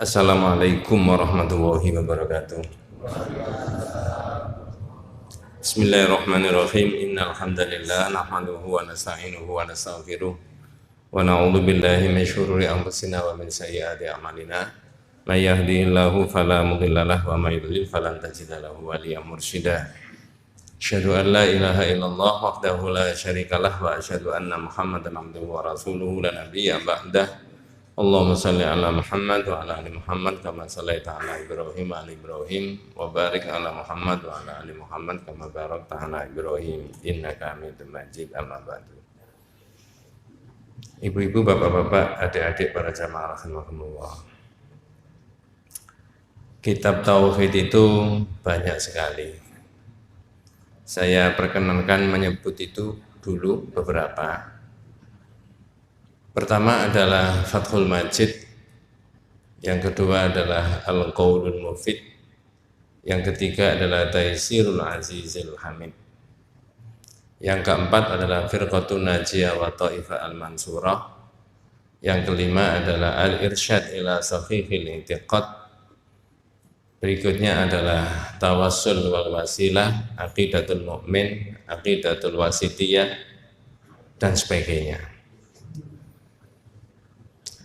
Assalamualaikum warahmatullahi wabarakatuh. Bismillahirrahmanirrahim. Innal hamdalillah nahmaduhu wa nasta'inuhu wa nastaghfiruh wa na'udzu billahi min syururi anfusina wa min sayyiati a'malina. May yahdihillahu fala mudilla lahu wa may yudlil falan tajida lahu waliyyan mursyida. Asyhadu an la ilaha illallah wahdahu la syarikalah wa asyhadu anna Muhammadan abduhu wa rasuluhu la nabiyya ba'dah. Allahumma salli ala Muhammad wa ala ali Muhammad kama sallaita ala Ibrahim wa ali Ibrahim wa barik ala Muhammad wa ala ali Muhammad kama barakta ala Ibrahim innaka Hamidum Majid. Amma ba'du. Ibu-ibu, bapak-bapak, adik-adik para jamaah rahimakumullah. Kitab tauhid itu banyak sekali. Saya perkenankan menyebut itu dulu beberapa. Pertama adalah Fathul Majid, yang kedua adalah Al-Qaulul Mufid, yang ketiga adalah Taisirul Azizil Hamid, yang keempat adalah Firqatun Najiyah wa Ta'ifah Al-Mansurah, yang kelima adalah Al-Irsyad ila Sahihil I'tiqad, berikutnya adalah Tawassul wal Wasilah, Aqidatul Mu'min, Aqidatul Wasitiyah, dan sebagainya.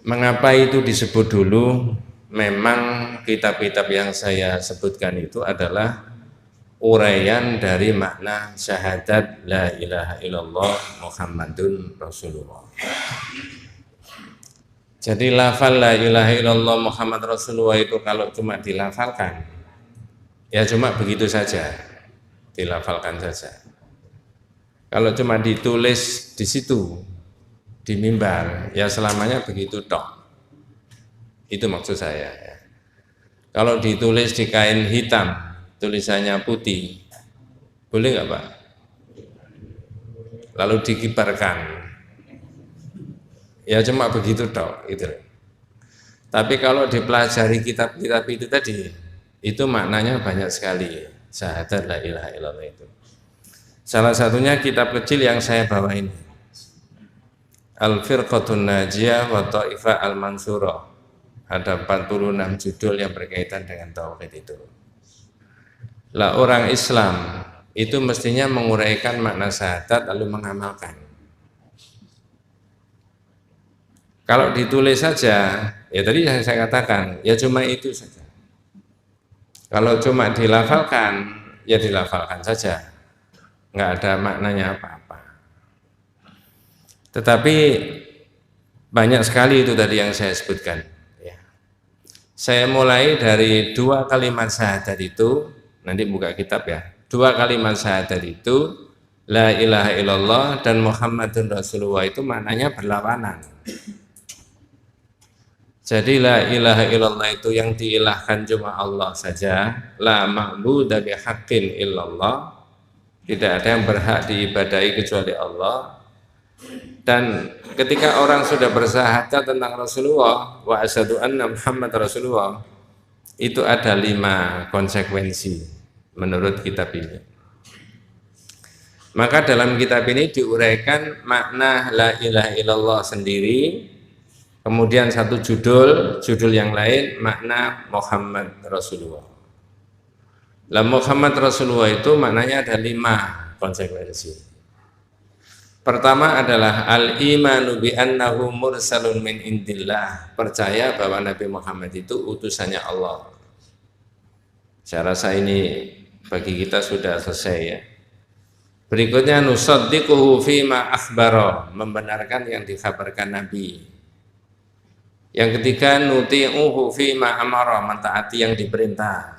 Mengapa itu disebut dulu? Memang kitab-kitab yang saya sebutkan itu adalah uraian dari makna syahadat la ilaha illallah Muhammadun Rasulullah. Jadi lafal la ilaha illallah Muhammad Rasulullah itu kalau cuma dilafalkan, ya cuma begitu saja, dilafalkan saja. Kalau cuma ditulis di situ, di mimbar, ya selamanya begitu tok. Itu maksud saya. Kalau ditulis di kain hitam, tulisannya putih, boleh nggak Pak? Lalu dikibarkan, ya cuma begitu tok. Gitu. Tapi kalau dipelajari kitab-kitab itu tadi, itu maknanya banyak sekali. Syahadat la ilaha illallah itu. Salah satunya kitab kecil yang saya bawa ini, Al-Firqatun Najiyah wa Ta'ifah Al-Mansurah. Ada 46 judul yang berkaitan dengan tauhid itu. Lah orang Islam itu mestinya menguraikan makna syahadat lalu mengamalkan. Kalau ditulis saja, ya tadi yang saya katakan, ya cuma itu saja. Kalau cuma dilafalkan, ya dilafalkan saja. Nggak ada maknanya apa-apa. Tetapi banyak sekali itu tadi yang saya sebutkan. Ya. Saya mulai dari 2 kalimat syahadat itu, nanti buka kitab ya. 2 kalimat syahadat itu, la ilaha illallah dan Muhammadun Rasulullah itu maknanya berlawanan. Jadi la ilaha illallah itu yang diilahkan cuma Allah saja, la ma'budu bihaqqin illallah, tidak ada yang berhak diibadahi kecuali Allah. Dan ketika orang sudah bersyahadat tentang Rasulullah wa asyhadu anna Muhammad Rasulullah, itu ada 5 konsekuensi menurut kitab ini. Maka dalam kitab ini diuraikan makna la ilaha illallah sendiri, kemudian satu judul yang lain makna Muhammad Rasulullah. Lah Muhammad Rasulullah itu maknanya ada 5 konsekuensi. Pertama adalah al-imanu bi annahu mursalun min indillah, percaya bahwa Nabi Muhammad itu utusannya Allah. Saya rasa ini bagi kita sudah selesai ya. Berikutnya nusaddiquhu fima akhbara, membenarkan yang dikabarkan Nabi. Yang ketiga nuti'uhu fima amara, mentaati yang diperintah.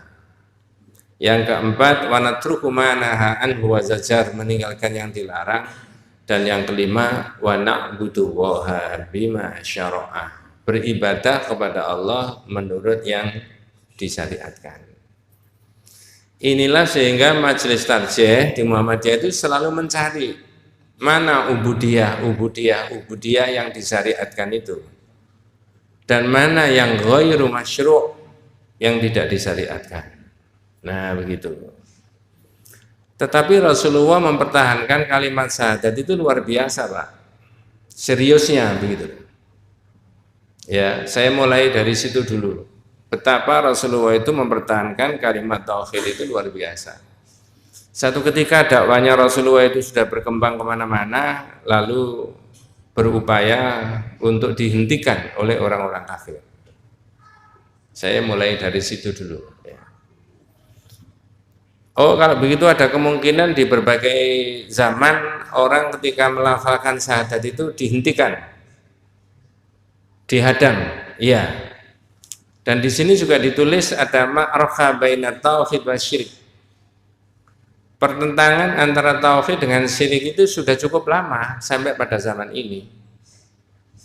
Yang keempat wa natruku ma nahaa anhu wa zajar, meninggalkan yang dilarang. Dan yang kelima wa na'budu waha bima syara'ah, beribadah kepada Allah menurut yang disyariatkan. Inilah sehingga majelis tarjih di Muhammadiyah itu selalu mencari mana ubudiyah yang disyariatkan itu, dan mana yang ghairu masyru', yang tidak disyariatkan. Nah begitu. Tetapi Rasulullah mempertahankan kalimat syahadat itu luar biasa Pak, seriusnya begitu. Ya, saya mulai dari situ dulu. betapa Rasulullah itu mempertahankan kalimat tauhid itu luar biasa. Satu ketika dakwanya Rasulullah itu sudah berkembang kemana-mana, lalu berupaya untuk dihentikan oleh orang-orang kafir. Saya mulai dari situ dulu. Oh, kalau begitu ada kemungkinan di berbagai zaman orang ketika melafalkan syahadat itu dihentikan, dihadang, iya. Dan di sini juga ditulis ada ma'rakha baina tauhid wa syirik. Pertentangan antara tauhid dengan syirik itu sudah cukup lama sampai pada zaman ini.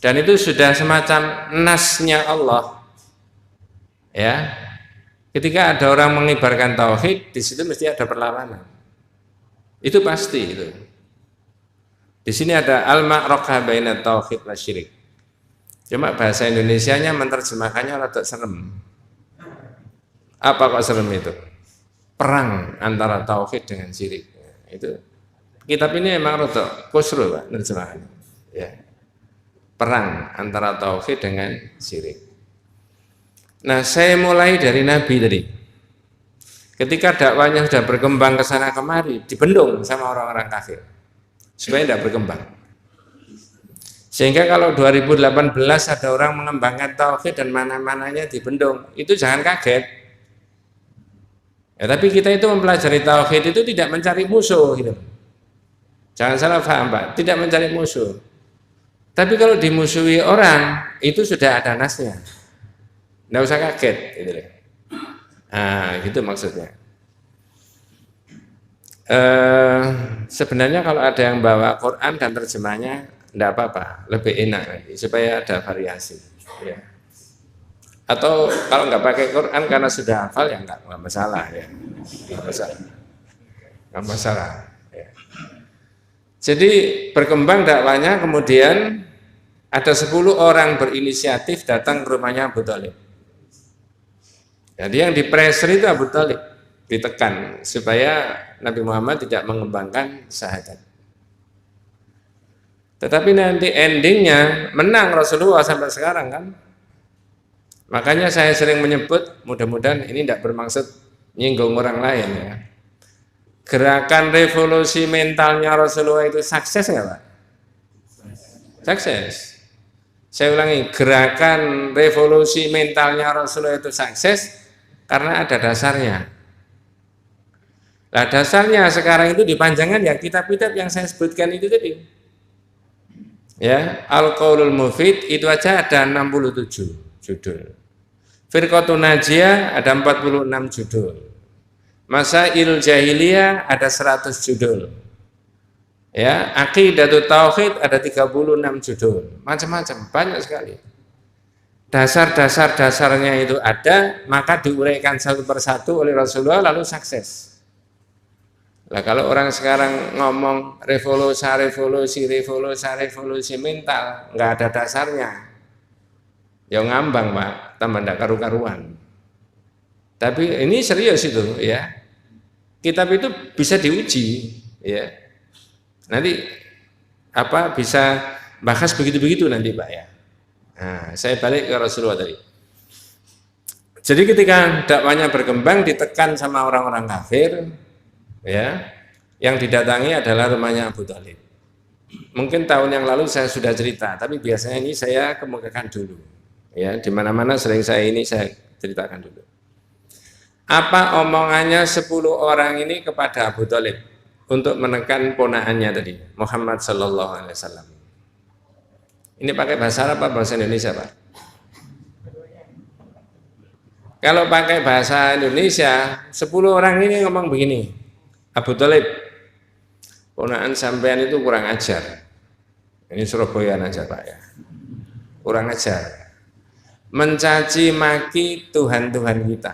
Dan itu sudah semacam nasnya Allah. Ya. Ketika ada orang mengibarkan tauhid, di situ mesti ada perlawanan. Itu pasti itu. Di sini ada al-ma'rakha baina tauhid wa syirik. Cuma bahasa Indonesianya menerjemahkannya rada serem. Apa kok serem itu? Perang antara tauhid dengan syirik. Itu kitab ini memang rada kusru Pak nerjemahannya. Ya. Perang antara tauhid dengan syirik. Nah, saya mulai dari Nabi tadi. Ketika dakwanya sudah berkembang ke sana kemari, dibendung sama orang-orang kafir supaya tidak berkembang. Sehingga kalau 2018 ada orang mengembangkan tauhid dan mana-mananya dibendung, itu jangan kaget. Ya, tapi kita itu mempelajari tauhid itu tidak mencari musuh gitu. Jangan salah paham Pak, tidak mencari musuh. Tapi kalau dimusuhi orang, itu sudah ada nasnya. Nggak usah kaget gitu. Nah, gitu maksudnya. Sebenarnya kalau ada yang bawa Quran dan terjemahnya enggak apa-apa, lebih enak supaya ada variasi ya. Atau kalau nggak pakai Quran karena sudah hafal ya nggak masalah ya. Nggak masalah ya. Jadi berkembang dakwanya, kemudian ada 10 orang berinisiatif datang ke rumahnya Abu Thalib. Jadi yang di pressure itu Abu Thalib, ditekan supaya Nabi Muhammad tidak mengembangkan syahadat. Tetapi nanti endingnya menang Rasulullah sampai sekarang kan. Makanya saya sering menyebut, mudah-mudahan ini tidak bermaksud nyinggung orang lain ya. Gerakan revolusi mentalnya Rasulullah itu sukses nggak Pak? Sukses. Saya ulangi, gerakan revolusi mentalnya Rasulullah itu sukses karena ada dasarnya. Nah dasarnya sekarang itu dipanjangkan ya kitab-kitab yang saya sebutkan itu tadi. Ya, Al-Qaulul Mufid itu aja ada 67 judul. Firqatun Najiyah ada 46 judul. Masail Jahiliyah ada 100 judul. Ya, Aqidatut Tauhid ada 36 judul. Macam-macam, banyak sekali. Dasar-dasarnya itu ada, maka diuraikan satu persatu oleh Rasulullah lalu sukses. Lah kalau orang sekarang ngomong revolusi mental, nggak ada dasarnya. Ya ngambang Pak, tambah ndak karu-karuan. Tapi ini serius itu ya. Kitab itu bisa diuji ya. Nanti apa bisa bahas begitu-begitu nanti Pak ya. Nah, saya balik ke Rasulullah tadi. Jadi ketika dakwanya berkembang ditekan sama orang-orang kafir, ya, yang didatangi adalah rumahnya Abu Thalib. Mungkin tahun yang lalu saya sudah cerita, tapi biasanya ini saya kemukakan dulu. Ya, di mana-mana sering saya ceritakan dulu. Apa omongannya 10 orang ini kepada Abu Thalib untuk menekan ponaannya tadi, Muhammad sallallahu alaihi wasallam. Ini pakai bahasa Arab apa bahasa Indonesia, Pak? Kalau pakai bahasa Indonesia, 10 orang ini ngomong begini, Abu Thalib, ponaan sampean itu kurang ajar. Ini Surabaya aja Pak ya. Kurang ajar. Mencaci maki Tuhan-Tuhan kita.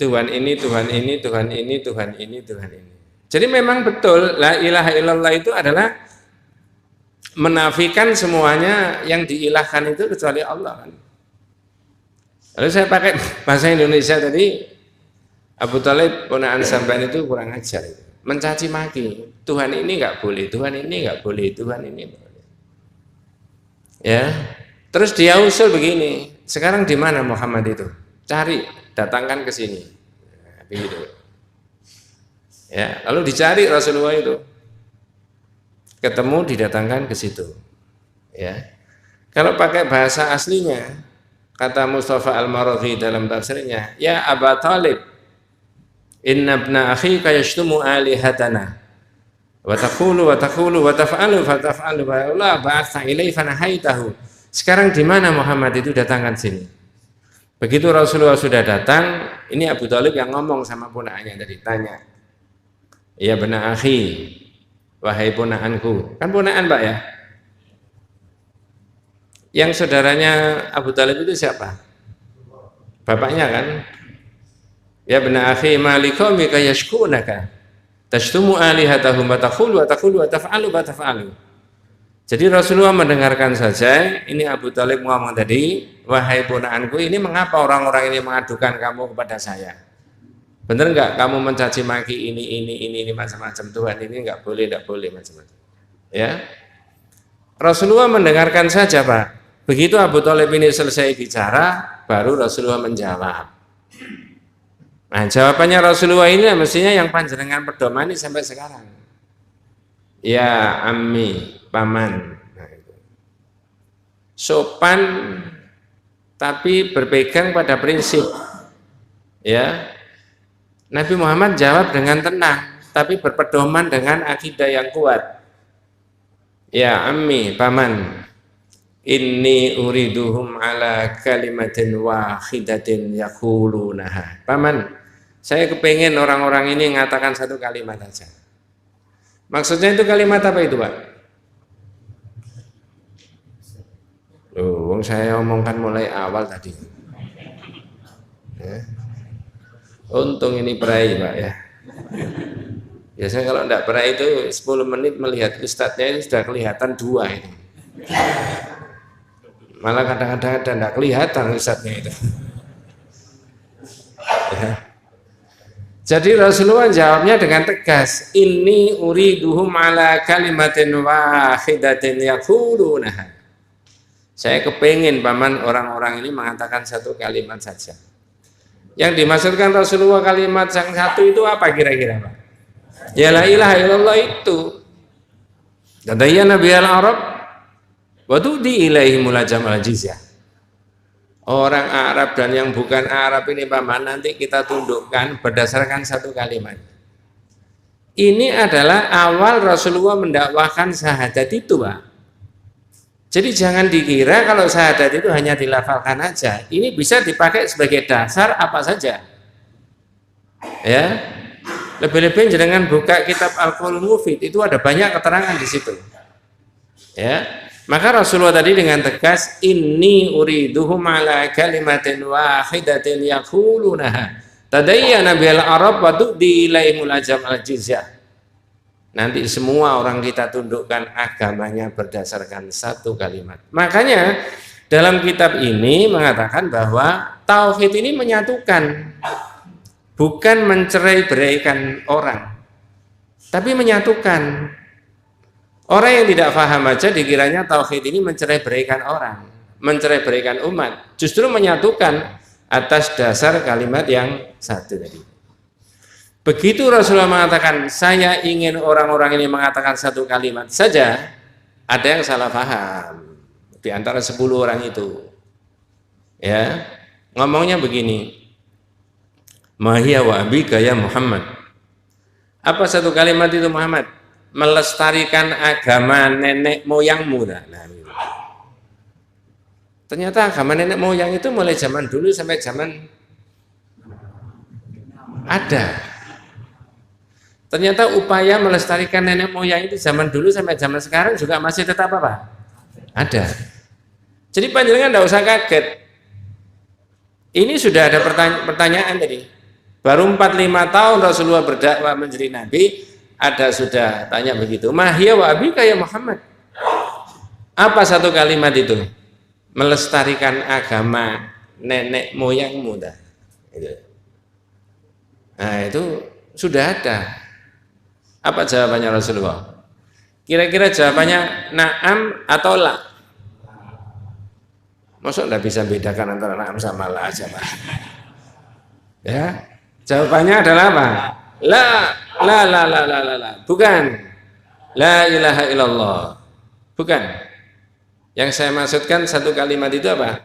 Tuhan ini, Tuhan ini, Tuhan ini, Tuhan ini, Tuhan ini. Jadi memang betul, la ilaha illallah itu adalah menafikan semuanya yang diilahkan itu kecuali Allah kan. Lalu saya pakai bahasa Indonesia tadi, Abu Thalib ponaan sampean itu kurang ajar, mencaci maki Tuhan ini nggak boleh, Tuhan ini nggak boleh, Tuhan ini boleh. Ya, terus dia usul begini, Sekarang di mana Muhammad itu? Cari, datangkan ke sini. Begitu. Ya, lalu dicari Rasulullah itu. Ketemu, didatangkan ke situ. Ya. Kalau pakai bahasa aslinya, kata Mustafa Al-Maradhi dalam tafsirnya, ya Aba Talib, inna ibna akhika yashtumu alihatana wa taqulu wa taf'alu wa la ba'atha ilaihi fanahaitahu. Sekarang di mana Muhammad itu, datangkan sini. Begitu Rasulullah sudah datang, ini Abu Talib yang ngomong sama ponakannya tadi, tanya, ya ibna akhi, wahai ponakanku, kan ponakan Pak ya. Yang saudaranya Abu Talib itu siapa? Bapaknya kan? Ya ibna akhi maliqaumika yashkunaka tashtumu alihatahum wa taqulu wa taf'alu. Jadi Rasulullah mendengarkan saja, ini Abu Talib ngomong tadi, wahai ponakanku, ini mengapa orang-orang ini mengadukan kamu kepada saya? Benar enggak kamu mencaci maki ini macam-macam, Tuhan ini enggak boleh macam-macam. Ya. Rasulullah mendengarkan saja, Pak. Begitu Abu Talib ini selesai bicara, baru Rasulullah menjawab. Nah, jawabannya Rasulullah ini mestinya yang panjenengan pedomani sampai sekarang. Ya ammi, paman. Nah, itu. Sopan tapi berpegang pada prinsip. Ya. Nabi Muhammad jawab dengan tenang, tapi berpedoman dengan akidah yang kuat. Ya ammi, paman. Inni uriduhum ala kalimatin wahidatin yaqulunaha. Paman, saya kepengen orang-orang ini mengatakan satu kalimat saja. Maksudnya itu kalimat apa itu, Pak? Loh, saya omongkan mulai awal tadi. Ya. Untung ini perai, Pak ya. Biasanya kalau enggak perai itu 10 menit melihat ustadznya ini sudah kelihatan 2 ini. Malah kadang-kadang tidak kelihatan ustadznya itu. Ya. Jadi Rasulullah jawabnya dengan tegas, inni uriduhum ala kalimatin wahidatin yaqulunaha. Saya kepingin paman orang-orang ini mengatakan satu kalimat saja. Yang dimaksudkan Rasulullah kalimat yang satu itu apa kira-kira, Pak? Ya la ilaha illallah itu. Dadaya Nabi al-Arab waktu di ilaihi mulajam al-jizyah. Orang Arab dan yang bukan Arab ini paman nanti kita tundukkan berdasarkan satu kalimat. Ini adalah awal Rasulullah mendakwahkan syahadat itu, Pak. Jadi jangan dikira kalau syahadat itu hanya dilafalkan aja. Ini bisa dipakai sebagai dasar apa saja. Ya. Lebih-lebih jangan buka kitab Al-Qaulul Mufid, itu ada banyak keterangan di situ. Ya. Maka Rasulullah tadi dengan tegas, inni uriduhum ala kalimatin wahidatin yaqulunaha tadayyana bil arab wa tu'di ilaihimul ajam al-jizyah. Nanti semua orang kita tundukkan agamanya berdasarkan satu kalimat. Makanya dalam kitab ini mengatakan bahwa tauhid ini menyatukan, bukan mencerai-beraikan orang, tapi menyatukan. Orang yang tidak paham aja dikiranya tauhid ini mencerai-beraikan orang, mencerai-beraikan umat. Justru menyatukan atas dasar kalimat yang satu tadi. Begitu Rasulullah mengatakan, saya ingin orang-orang ini mengatakan satu kalimat saja, ada yang salah paham di antara 10 orang itu. Ya, ngomongnya begini, Mahya wa abika ya Muhammad. Apa satu kalimat itu Muhammad? Melestarikan agama nenek moyangmu. Nah, ternyata agama nenek moyang itu mulai zaman dulu sampai zaman ada. Ternyata upaya melestarikan nenek moyang itu zaman dulu sampai zaman sekarang juga masih tetap apa? Ada. Jadi panjenengan tidak usah kaget. Ini sudah ada pertanyaan tadi. Baru 4-5 tahun Rasulullah berdakwah menjadi nabi, ada sudah tanya begitu. Mahya wa abika ya Muhammad. Apa satu kalimat itu? Melestarikan agama nenek moyangmu. Nah, itu sudah ada. Apa jawabannya Rasulullah? Kira-kira jawabannya na'am atau la? Masa enggak bisa bedakan antara na'am sama la aja, Pak? Ya. Jawabannya adalah apa? La. Bukan. La ilaha illallah. Bukan. Yang saya maksudkan satu kalimat itu apa?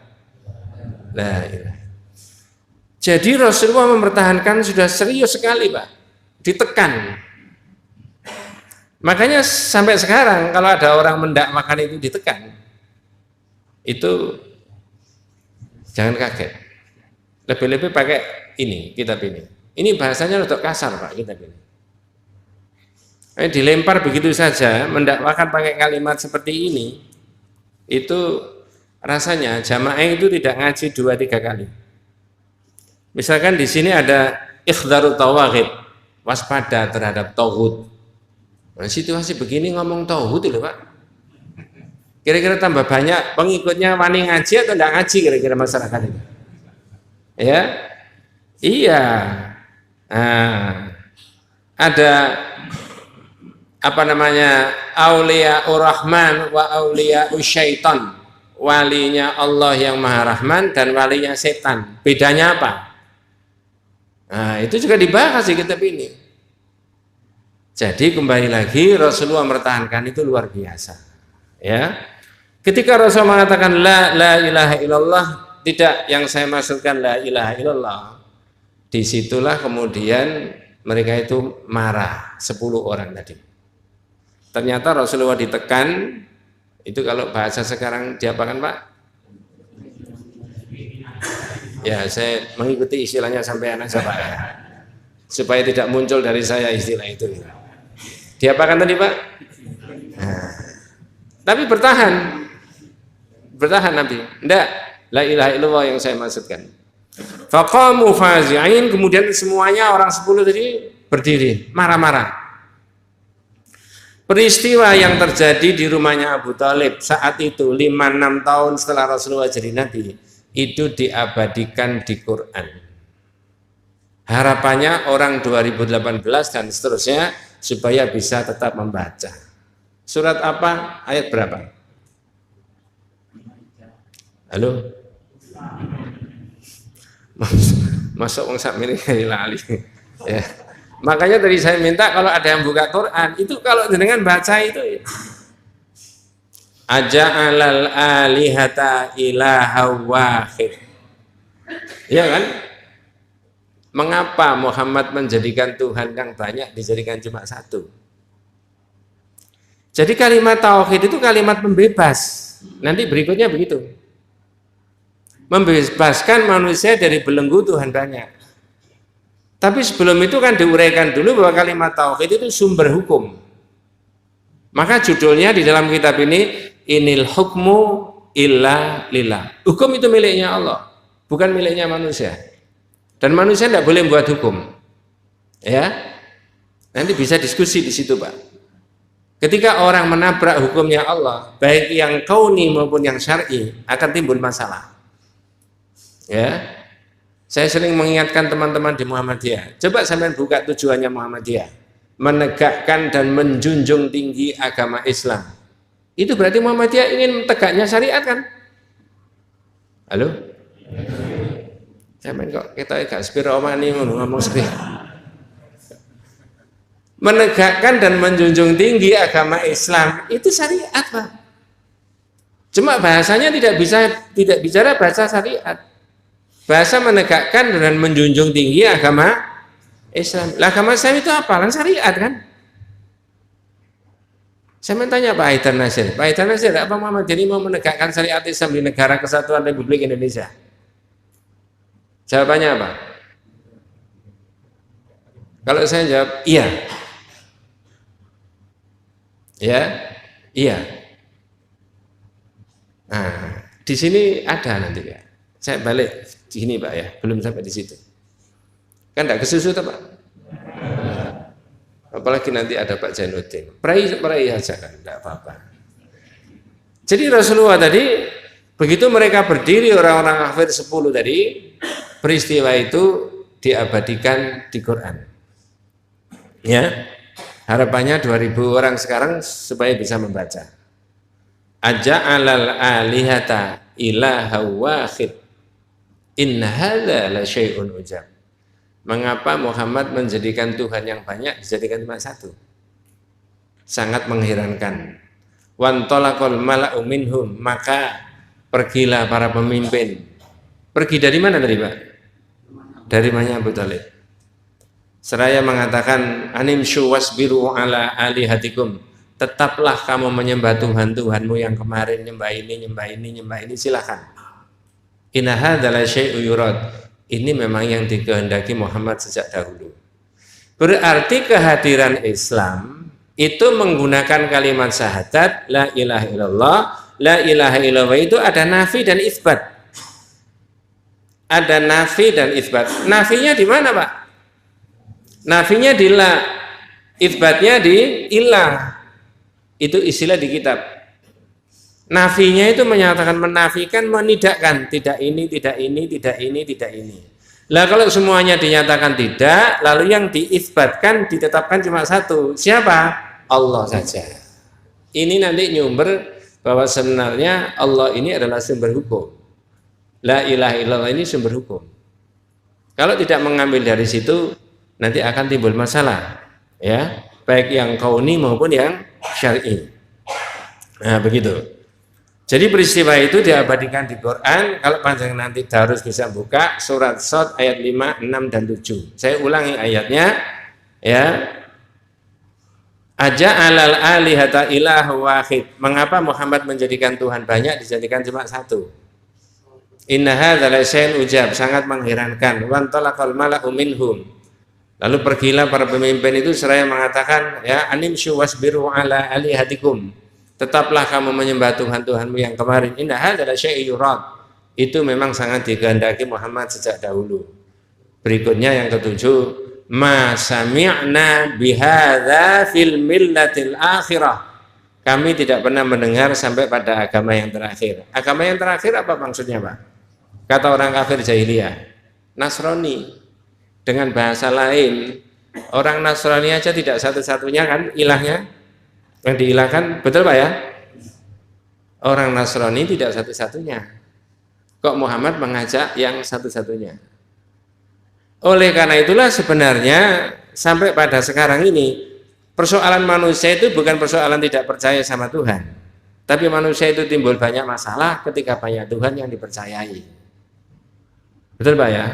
La ilaha. Jadi Rasulullah mempertahankan sudah serius sekali, Pak. Ditekan. Makanya sampai sekarang kalau ada orang mendakwakan itu ditekan, itu jangan kaget. Lebih-lebih pakai ini, kitab ini. Ini bahasanya untuk kasar, Pak, kitab ini. Dilempar begitu saja, mendakwakan pakai kalimat seperti ini, itu rasanya jamaah itu tidak ngaji 2-3 kali. Misalkan di sini ada ikhdharut tawaghid, waspada terhadap tauhid. Nah, situasi begini ngomong tauhid loh, Pak. Kira-kira tambah banyak pengikutnya wani ngaji atau enggak ngaji kira-kira masyarakat ini? Ya? Iya. Nah, ada apa namanya? Aulia Urrahman wa aulia Usyaitan. Walinya Allah yang Maha Rahman dan walinya setan. Bedanya apa? Nah, itu juga dibahas di kitab ini. Jadi kembali lagi Rasulullah mempertahankan itu luar biasa. Ya. Ketika Rasul mengatakan la ilaha illallah, tidak yang saya maksudkan la ilaha illallah. Disitulah kemudian mereka itu marah 10 orang tadi. Ternyata Rasulullah ditekan, itu kalau bahasa sekarang diapakan, Pak? Ya, saya mengikuti istilahnya sampai anak saya, Pak, ya. Supaya tidak muncul dari saya istilah itu. Diapakan tadi, Pak? Nah, tapi bertahan Nabi. Enggak, la ilaha illallah yang saya maksudkan. Faqamu fazi'in, kemudian semuanya orang 10 tadi berdiri, marah-marah. Peristiwa yang terjadi di rumahnya Abu Thalib saat itu 5-6 tahun setelah Rasulullah jadi Nabi, itu diabadikan di Quran. Harapannya orang 2018 dan seterusnya supaya bisa tetap membaca. Surat apa? Ayat berapa? Halo? Masuk wong sak meneh lali. Ya. Makanya tadi saya minta kalau ada yang buka Quran, itu kalau dengan baca itu aja'alal alihata ilaha wahid. Ya kan? Mengapa Muhammad menjadikan Tuhan yang banyak dijadikan cuma satu? Jadi kalimat tauhid itu kalimat pembebas. Nanti berikutnya begitu. Membebaskan manusia dari belenggu Tuhan banyak. Tapi sebelum itu kan diuraikan dulu bahwa kalimat tauhid itu sumber hukum. Maka judulnya di dalam kitab ini, inil hukmu illa lillah. Hukum itu miliknya Allah, bukan miliknya manusia. Dan manusia tidak boleh membuat hukum. Ya, nanti bisa diskusi di situ, Pak. Ketika orang menabrak hukumnya Allah, baik yang kauni maupun yang syar'i, akan timbul masalah. Ya, saya sering mengingatkan teman-teman di Muhammadiyah. Coba sampean buka tujuannya Muhammadiyah, menegakkan dan menjunjung tinggi agama Islam. Itu berarti Muhammadiyah ingin tegaknya syariat kan? Halo? Sampean kok kita gak sepiro omani ngomong sepiro. Menegakkan dan menjunjung tinggi agama Islam itu syariat, Pak. Cuma bahasanya tidak bicara bahasa syariat. Bahasa menegakkan dan menjunjung tinggi agama Islam. Lah agama Islam itu apa? Kan syariat kan? Saya tanya Pak Haidar Nasir. Pak Haidar Nasir, apa Muhammad jadi mau menegakkan syariat Islam di negara kesatuan Republik Indonesia? Jawabannya apa? Kalau saya jawab iya. Ya, iya. Nah, di sini ada nanti ya. Saya balik di sini, Pak, ya, belum sampai di situ. Kan tidak kesusu, Pak. Apalagi nanti ada Pak Jainuddin. Perai aja kan, tidak apa-apa. Jadi Rasulullah tadi, begitu mereka berdiri orang-orang kafir 10 tadi, peristiwa itu diabadikan di Quran. Ya, harapannya 2000 orang sekarang supaya bisa membaca. Aja'alal alihata ilaha wahid inna hadza la syai'un ujab. Mengapa Muhammad menjadikan Tuhan yang banyak dijadikan cuma satu? Sangat mengherankan. Wantolakol mala'u minhum, maka pergilah para pemimpin. Pergi dari mana tadi Pak? Dari mana Abu Talib? Seraya mengatakan animsyu wasbiru ala alihatikum, tetaplah kamu menyembah Tuhan-Tuhanmu yang kemarin nyembah ini, silakan. Inna hadzal syai'u yurad, ini memang yang dikehendaki Muhammad sejak dahulu. Berarti kehadiran Islam itu menggunakan kalimat syahadat la ilaha illallah, la ilaha illallah itu ada nafi dan isbat. Ada nafi dan isbat. Nafinya di mana Pak? Nafinya di la, isbatnya di ilah. Itu istilah di kitab. Nafinya itu menyatakan, menafikan, menidakkan, tidak ini, tidak ini, tidak ini, tidak ini. Lah kalau semuanya dinyatakan tidak, lalu yang diisbatkan ditetapkan cuma satu. Siapa? Allah saja. Ini nanti nyumber bahwa sebenarnya Allah ini adalah sumber hukum. La ilaha illallah ini sumber hukum. Kalau tidak mengambil dari situ, nanti akan timbul masalah, ya, baik yang kauni maupun yang syar'i. Nah, begitu. Jadi peristiwa itu diabadikan di Quran. Kalau panjang nanti harus bisa buka surat Shad ayat 5, 6 dan 7. Saya ulangi ayatnya, ya. Aja'alal alihata ilah wahid. Mengapa Muhammad menjadikan Tuhan banyak dijadikan cuma satu? Inna hadzal syai'un ujab, sangat mengherankan. Wantalaqal mala'u minhum. Lalu pergilah para pemimpin itu seraya mengatakan, ya, animsyu wasbiru ala alihatikum. Tetaplah kamu menyembah Tuhan-Tuhanmu yang kemarin. Inna hadzal syai'un yurad. Itu memang sangat dikehendaki Muhammad sejak dahulu. Berikutnya yang ketujuh, ma sami'na bihadza fil millatil akhirah. Kami tidak pernah mendengar sampai pada agama yang terakhir. Agama yang terakhir apa maksudnya Pak? Kata orang kafir jahiliyah, Nasrani. Dengan bahasa lain, orang Nasrani aja tidak satu-satunya kan ilahnya yang diilahkan, betul Pak ya? Orang Nasrani tidak satu-satunya. Kok Muhammad mengajak yang satu-satunya? Oleh karena itulah sebenarnya sampai pada sekarang ini persoalan manusia itu bukan persoalan tidak percaya sama Tuhan, tapi manusia itu timbul banyak masalah ketika banyak Tuhan yang dipercayai. Betul Pak ya?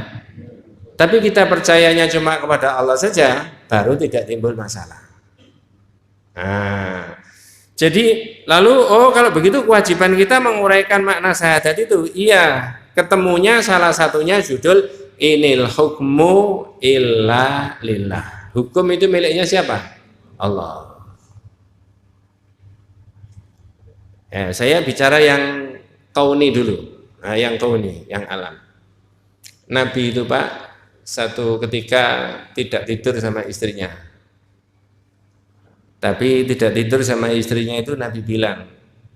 Tapi kita percayanya cuma kepada Allah saja, baru tidak timbul masalah. Nah, jadi lalu kalau begitu kewajiban kita menguraikan makna syahadat itu. Iya, ketemunya salah satunya judul Inil hukmu illa lillah. Hukum itu miliknya siapa? Allah. Ya, saya bicara yang kauni dulu. Nah, yang kauni, yang alam. Nabi itu Pak, satu ketika tidak tidur sama istrinya. Tapi tidak tidur sama istrinya itu Nabi bilang,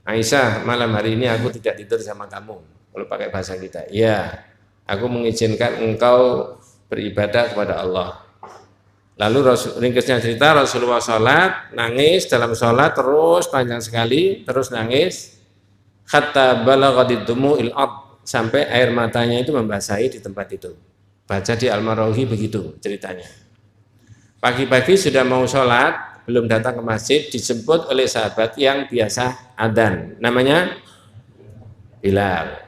Aisyah, malam hari ini aku tidak tidur sama kamu. Kalau pakai bahasa kita, iya. Aku mengizinkan engkau beribadah kepada Allah. Lalu ringkasnya cerita Rasulullah sholat, nangis dalam sholat terus panjang sekali, terus nangis. Hatta balaghatit dumu'il ard, sampai air matanya itu membasahi di tempat itu. Baca di Al-Marauhi begitu ceritanya. Pagi-pagi sudah mau sholat, belum datang ke masjid, dijemput oleh sahabat yang biasa adzan. Namanya Bilal.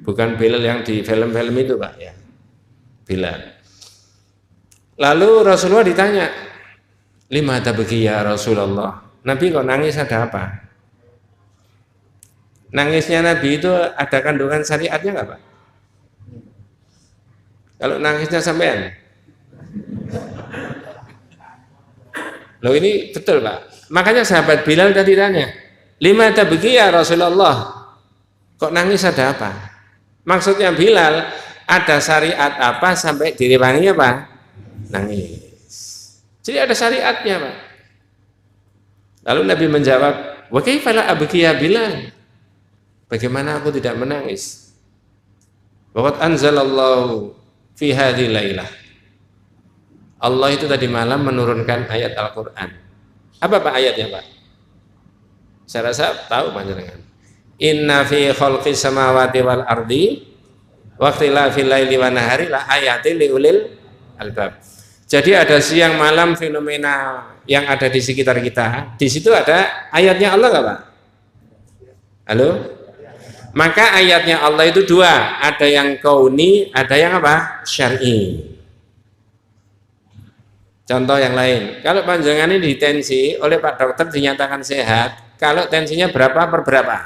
Bukan Bilal yang di film-film itu Pak ya, Bilal. Lalu Rasulullah ditanya, lima tabki ya Rasulullah, Nabi kok nangis ada apa? Nangisnya Nabi itu ada kandungan syariatnya nggak Pak? Kalau nangisnya sampean, loh ini betul Pak. Makanya sahabat Bilal tadi tanya, lima tabki ya Rasulullah, kok nangis ada apa? Maksudnya Bilal, ada syariat apa sampai direwangi apa? Nangis. Jadi ada syariatnya Pak. Lalu Nabi menjawab, wa kaifa la abki ya Bilal? Bagaimana aku tidak menangis? Waqad anzalallahu fi hadhil lailah. Allah itu tadi malam menurunkan ayat Al-Qur'an. Apa Pak ayatnya Pak? Saya rasa tahu panjenengan. Inna fi khalqis samawati wal ardi wa ikhtilafil laili wan nahari la ayatil liulil albab. Jadi ada siang malam fenomena yang ada di sekitar kita. Di situ ada ayatnya Allah enggak, Pak? Halo? Maka ayatnya Allah itu dua, ada yang kauni, ada yang apa? Syar'i. Contoh yang lain, kalau panjangan ini ditensi oleh Pak Dokter dinyatakan sehat, kalau tensinya berapa per berapa?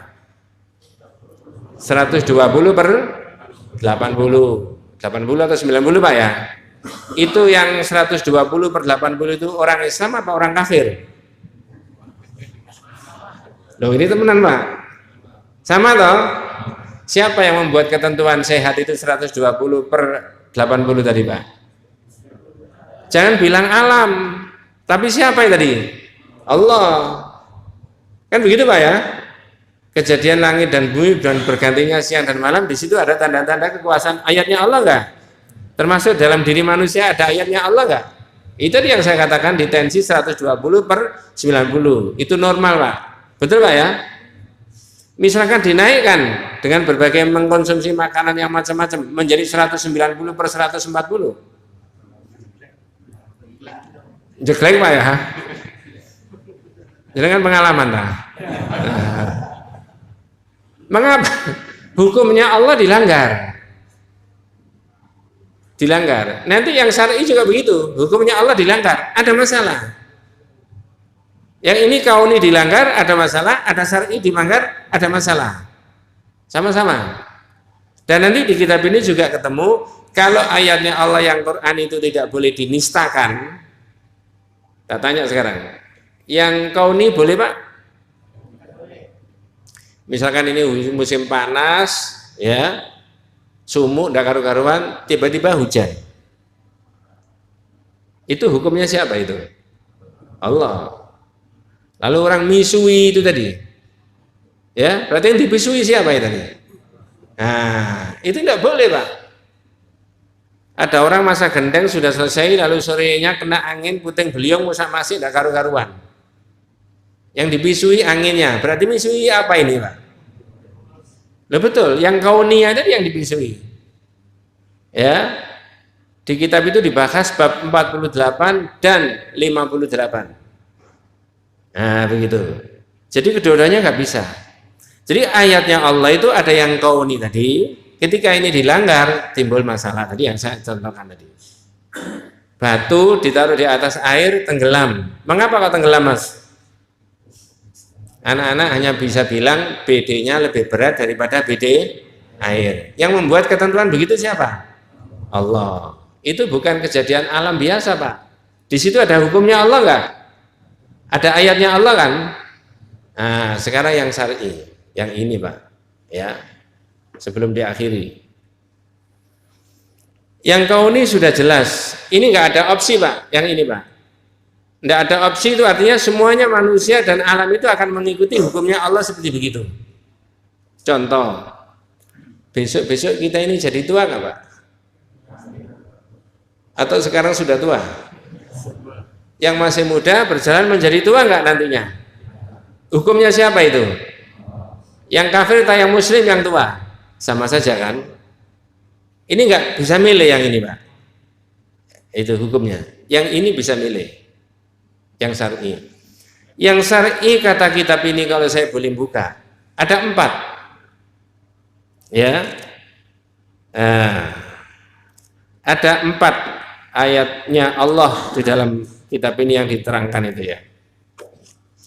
120 per 80, 80 atau 90 Pak ya? Itu yang 120 per 80 itu orang Islam apa orang kafir? Loh ini temenan Pak, sama toh? Siapa yang membuat ketentuan sehat itu 120 per 80 tadi Pak? Jangan bilang alam, tapi siapa yang tadi? Allah. Kan begitu Pak ya? Kejadian langit dan bumi dan bergantinya siang dan malam, di situ ada tanda-tanda kekuasaan ayatnya Allah enggak? Termasuk dalam diri manusia ada ayatnya Allah enggak? Itu yang saya katakan di tensi 120 per 90. Itu normal Pak. Betul Pak ya? Misalkan dinaikkan dengan berbagai mengkonsumsi makanan yang macam-macam menjadi 190 per 140. Jegleng Pak ya? Jangan pengalaman lah. Mengapa hukumnya Allah dilanggar? Dilanggar. Nanti yang syar'i juga begitu, hukumnya Allah dilanggar, ada masalah. Yang ini kauni dilanggar, ada masalah, ada syar'i dilanggar, ada masalah. Sama-sama. Dan nanti di kitab ini juga ketemu, kalau ayatnya Allah yang Quran itu tidak boleh dinistakan. Kita tanya sekarang, yang kauni boleh Pak? Misalkan ini musim panas, ya, sumuk, ndak karu-karuan, tiba-tiba hujan. Itu hukumnya siapa itu? Allah. Lalu orang misui itu tadi, ya, berarti yang dipisui siapa itu tadi? Nah, itu tidak boleh Pak. Ada orang masa gendeng sudah selesai, lalu sorenya kena angin puting beliung musak masih ndak karu-karuan. Yang dipisui anginnya, berarti misui apa ini Pak? Loh betul, yang kauniyah tadi yang dipisui. Ya, di kitab itu dibahas bab 48 dan 58. Nah begitu. Jadi kedua-duanya nggak bisa. Jadi ayatnya Allah itu ada yang kauni tadi. Ketika ini dilanggar timbul masalah tadi yang saya contohkan tadi. Batu ditaruh di atas air tenggelam. Mengapa kok tenggelam Mas? Anak-anak hanya bisa bilang BD-nya lebih berat daripada BD air. Yang membuat ketentuan begitu siapa? Allah. Itu bukan kejadian alam biasa Pak. Di situ ada hukumnya Allah enggak? Ada ayatnya Allah kan? Nah, sekarang yang syar'i, yang ini Pak. Ya. Sebelum diakhiri. Yang kauni sudah jelas. Ini enggak ada opsi Pak, yang ini Pak. Tidak ada opsi itu artinya semuanya manusia dan alam itu akan mengikuti hukumnya Allah seperti begitu. Contoh, besok-besok kita ini jadi tua nggak Pak? Atau sekarang sudah tua? Yang masih muda berjalan menjadi tua nggak nantinya? Hukumnya siapa itu? Yang kafir atau yang muslim yang tua? Sama saja kan? Ini nggak bisa milih yang ini Pak. Itu hukumnya. Yang ini bisa milih. Yang syar'i. Yang syar'i kata kitab ini kalau saya boleh buka, ada 4. Ya. Ada 4 ayatnya Allah di dalam kitab ini yang diterangkan itu ya.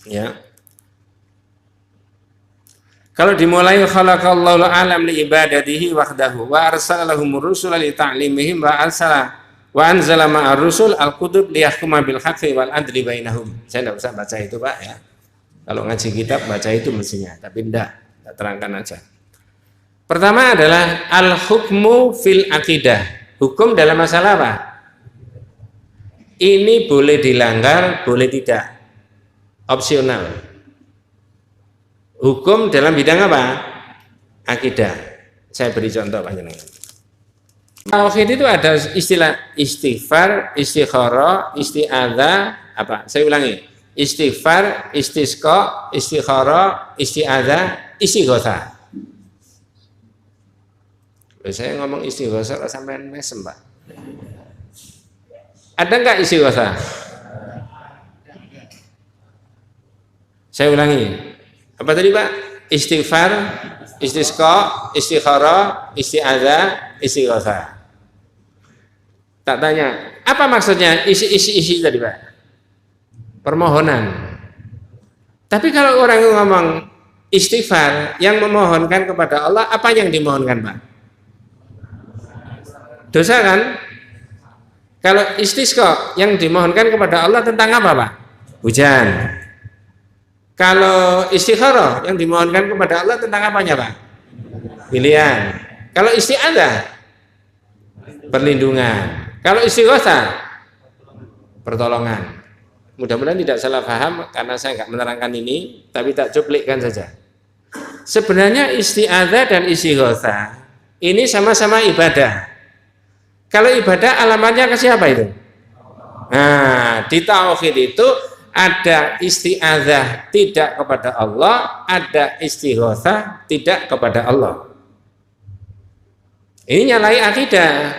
Ya. Kalau dimulai khalaqallahu alam li ibadatihi wahdahu wa arsalalahum rusula li ta'limihim wa anzala ma'ar rusul al-kutub liyahkuma bil haqqi wal adli bainahum. Saya tidak usah baca itu Pak ya. Kalau ngaji kitab baca itu mestinya, tapi tidak terangkan aja. Pertama adalah al-hukmu fil akidah. Hukum dalam masalah apa? Ini boleh dilanggar, boleh tidak. Opsional. Hukum dalam bidang apa? Akidah. Saya beri contoh panjenengan. Tauhid itu ada istilah istighfar, istikharah, isti'adzah, apa? Saya ulangi. istighfar, istisqa, istikhara, isti'adzah, istighosa. Saya ngomong istighosa kok sampean mesem, Pak. Ada enggak istighosa? Saya ulangi. Apa tadi, Pak? Istighfar, istisqa, istikhara, isti'adzah, istighosa. Tak tanya, apa maksudnya isi tadi, Pak? Permohonan. Tapi kalau orang ngomong istighfar yang memohonkan kepada Allah, apa yang dimohonkan, Pak? Dosa kan? Kalau istisqa yang dimohonkan kepada Allah tentang apa, Pak? Hujan. Kalau istikharah yang dimohonkan kepada Allah tentang apanya, Pak? Pilihan. Kalau isti'adzah, perlindungan. Kalau istighosa, pertolongan. Mudah-mudahan tidak salah paham karena saya nggak menerangkan ini, tapi tak cuplikkan saja. Sebenarnya isti'adzah dan istighosa ini sama-sama ibadah. Kalau ibadah alamatnya ke siapa itu? Nah, di tauhid itu ada isti'adzah tidak kepada Allah, ada istighosa tidak kepada Allah. Ini nyalai akidah.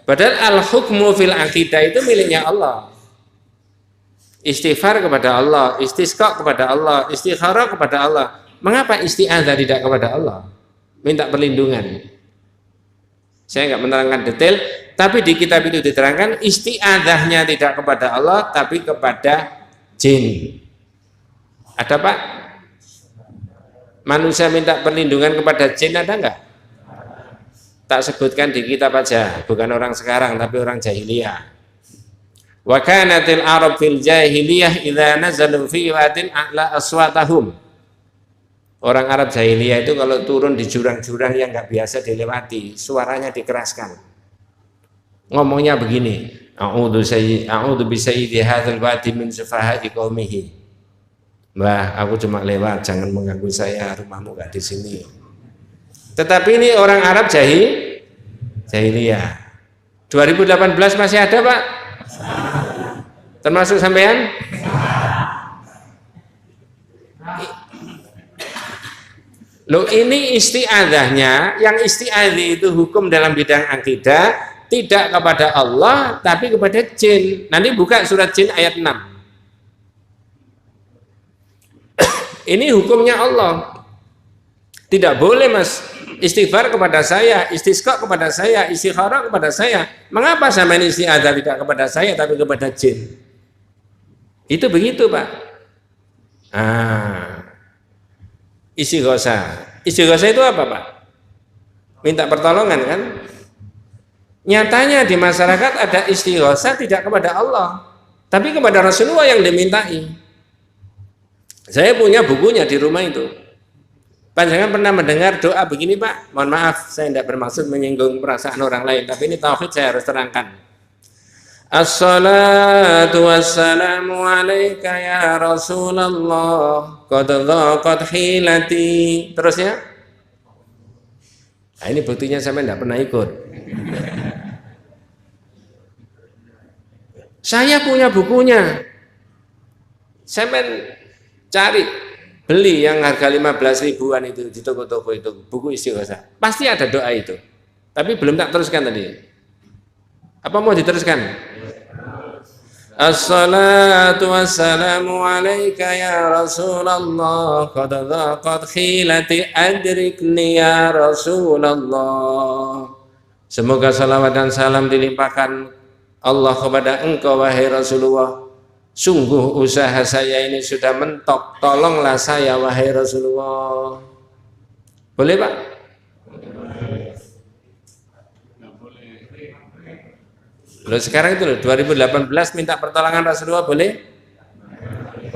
Padahal al-hukmu fil akidah itu miliknya Allah. Istighfar kepada Allah, istisqa kepada Allah, istikharah kepada Allah. Mengapa isti'adzah tidak kepada Allah? Minta perlindungan. Saya nggak menerangkan detail, tapi di kitab itu diterangkan isti'adzahnya tidak kepada Allah, tapi kepada jin. Ada, Pak? Manusia minta perlindungan kepada jin ada nggak? Tak sebutkan di kitab aja, bukan orang sekarang tapi orang jahiliyah. Wa kanatil arab fil jahiliyah idza nazalu fi wadin a'la aswatahum. Orang Arab jahiliyah itu kalau turun di jurang-jurang yang nggak biasa dilewati, suaranya dikeraskan. Ngomongnya begini, a'udzu bi sayyidi hadzal wadi min sufahai qaumihi. Mbah, aku cuma lewat, jangan mengganggu saya, rumahmu nggak di sini. Tetapi ini orang Arab jahiliyah. 2018 masih ada, Pak? Termasuk sampean? Loh, ini isti'adzahnya, yang isti'adzah itu hukum dalam bidang akidah, tidak kepada Allah, tapi kepada jin. Nanti buka surat jin ayat 6. Ini hukumnya Allah. Tidak boleh, Mas, istighfar kepada saya, istisqa kepada saya, istikharah kepada saya. Mengapa sama ini isti'adzah tidak kepada saya tapi kepada jin? Itu begitu, Pak. Istighosa. Istighosa itu apa, Pak? Minta pertolongan kan? Nyatanya di masyarakat ada istighosa tidak kepada Allah, tapi kepada Rasulullah yang dimintai. Saya punya bukunya di rumah itu. Panjangan pernah mendengar doa begini, Pak? Mohon maaf, saya tidak bermaksud menyinggung perasaan orang lain, tapi ini tauhid saya harus terangkan. Assalatu wassalamu alaika ya Rasulullah qad dhaqat hilati. Terusnya? Nah, ini buktinya sampai tidak pernah ikut. Saya punya bukunya. Sampai cari, beli yang harga 15 ribuan itu di toko-toko itu, buku istighosa. Pasti ada doa itu. Tapi belum tak teruskan tadi. Apa mau diteruskan? Assalatu wassalamu alaika ya Rasulullah qad dhaqat khilati adrikni ya Rasulullah. Semoga salawat dan salam dilimpahkan Allah kepada engkau wahai Rasulullah. Sungguh usaha saya ini sudah mentok, tolonglah saya wahai Rasulullah. Boleh, Pak? Loh, sekarang itu loh, 2018 minta pertolongan Rasulullah boleh?